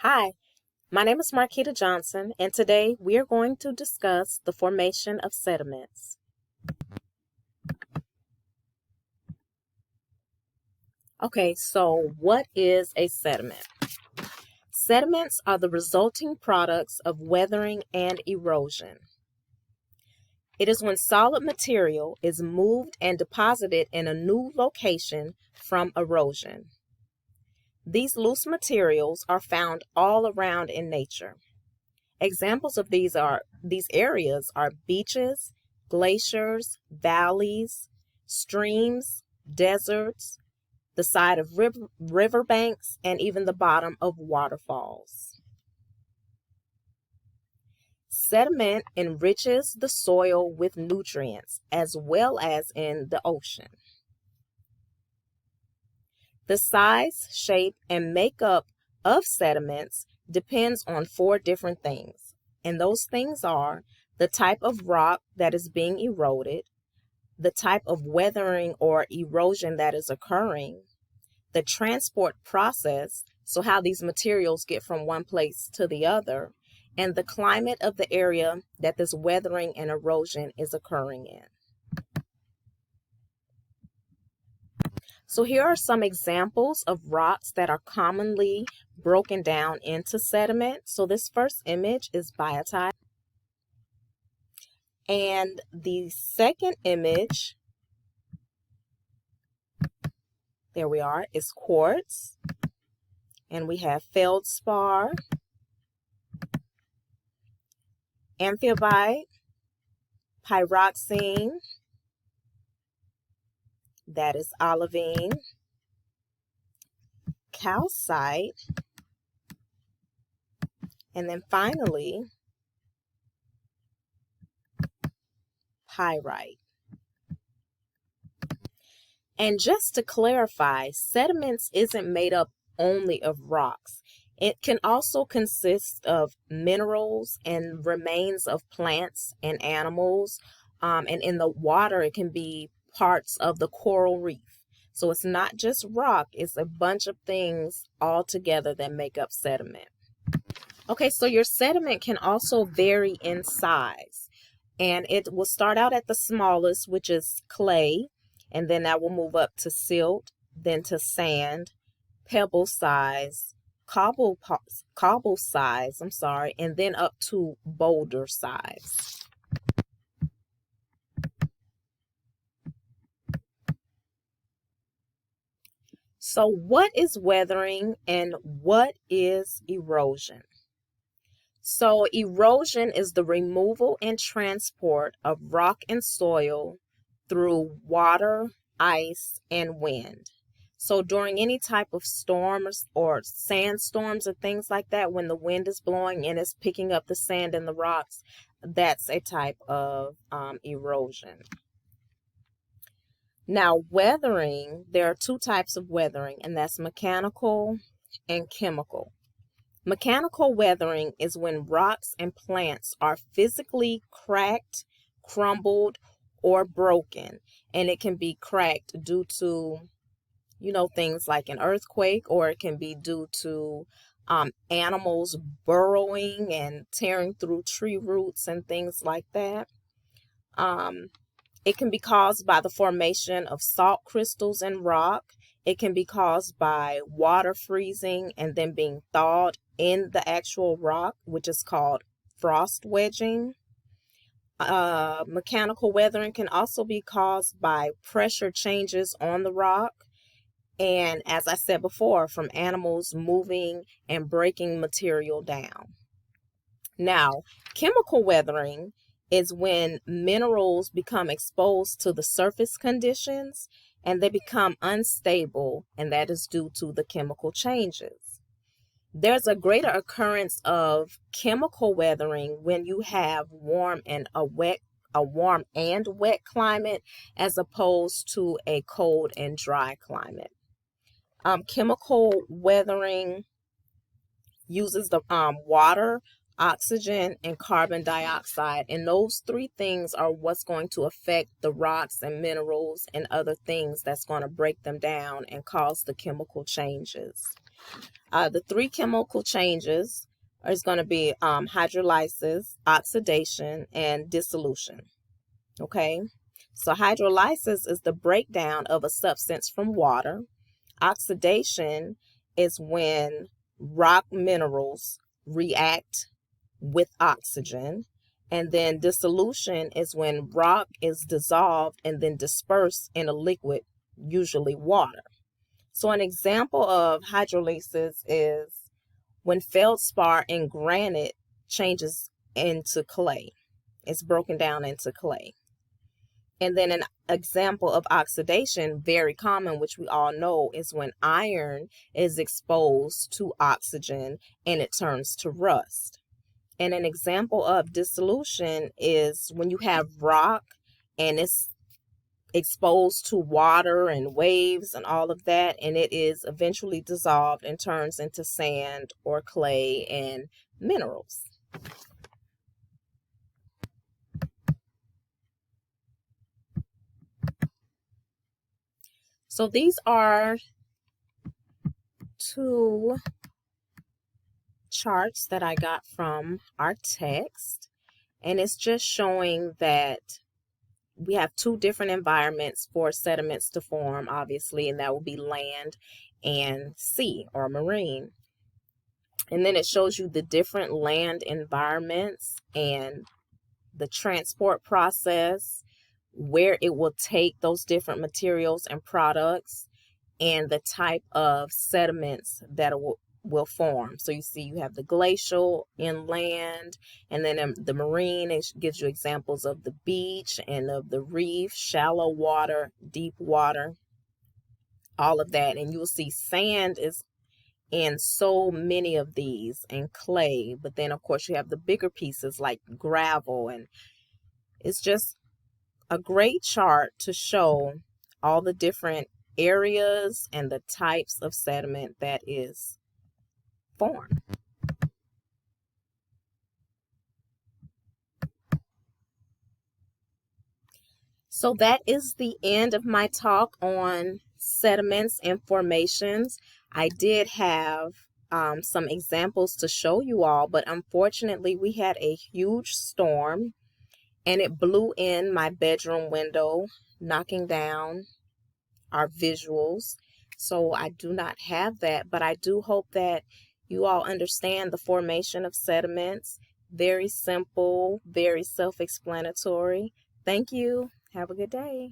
Hi, my name is Marquita Johnson, and today we are going to discuss the formation of sediments. Okay, so what is a sediment? Sediments are the resulting products of weathering and erosion. It is when solid material is moved and deposited in a new location from erosion. These loose materials are found all around in nature. Examples of these areas are beaches, glaciers, valleys, streams, deserts, the side of riverbanks, and even the bottom of waterfalls. Sediment enriches the soil with nutrients as well as in the ocean. The size, shape, and makeup of sediments depends on four different things. And those things are the type of rock that is being eroded, the type of weathering or erosion that is occurring, the transport process, so how these materials get from one place to the other, and the climate of the area that this weathering and erosion is occurring in. So here are some examples of rocks that are commonly broken down into sediment. So this first image is biotite. And the second image, there we are, is quartz. And we have feldspar, amphibolite, pyroxene, that is olivine, calcite, and then finally, pyrite. And just to clarify, sediments isn't made up only of rocks. It can also consist of minerals and remains of plants and animals. And in the water, it can be parts of the coral reef. So it's not just rock, it's a bunch of things all together that make up sediment. Okay, so your sediment can also vary in size. And it will start out at the smallest, which is clay, and then that will move up to silt, then to sand, pebble size, cobble size, and then up to boulder size. So what is weathering and what is erosion? So erosion is the removal and transport of rock and soil through water, ice, and wind. So during any type of storms or sandstorms and things like that, when the wind is blowing and it's picking up the sand and the rocks, that's a type of erosion. Now, weathering, there are two types of weathering, and that's mechanical and chemical. Mechanical weathering is when rocks and plants are physically cracked, crumbled, or broken. And it can be cracked due to, things like an earthquake, or it can be due to animals burrowing and tearing through tree roots and things like that. It can be caused by the formation of salt crystals in rock. It can be caused by water freezing and then being thawed in the actual rock, which is called frost wedging. Mechanical weathering can also be caused by pressure changes on the rock. And as I said before, from animals moving and breaking material down. Now, chemical weathering is when minerals become exposed to the surface conditions and they become unstable, and that is due to the chemical changes. There's a greater occurrence of chemical weathering when you have a warm and wet climate as opposed to a cold and dry climate. Chemical weathering uses the water, oxygen, and carbon dioxide. And those three things are what's going to affect the rocks and minerals and other things that's going to break them down and cause the chemical changes. The three chemical changes is going to be hydrolysis, oxidation, and dissolution. Okay, so hydrolysis is the breakdown of a substance from water. Oxidation is when rock minerals react with oxygen. And then dissolution is when rock is dissolved and then dispersed in a liquid, usually water. So an example of hydrolysis is when feldspar in granite changes into clay. It's broken down into clay. And then an example of oxidation, very common, which we all know, is when iron is exposed to oxygen and it turns to rust. And an example of dissolution is when you have rock and it's exposed to water and waves and all of that, and it is eventually dissolved and turns into sand or clay and minerals. So these are two charts that I got from our text, and it's just showing that we have two different environments for sediments to form, obviously, and that will be land and sea or marine. And then it shows you the different land environments and the transport process, where it will take those different materials and products, and the type of sediments that will form. So you see you have the glacial inland, and then the marine, it gives you examples of the beach and of the reef, shallow water, deep water, all of that. And you'll see sand is in so many of these, and clay, but then of course you have the bigger pieces like gravel, and it's just a great chart to show all the different areas and the types of sediment that is formed. So that is the end of my talk on sediments and formations. I did have some examples to show you all, but unfortunately we had a huge storm and it blew in my bedroom window, knocking down our visuals. So I do not have that, but I do hope that you all understand the formation of sediments. Very simple, very self-explanatory. Thank you. Have a good day.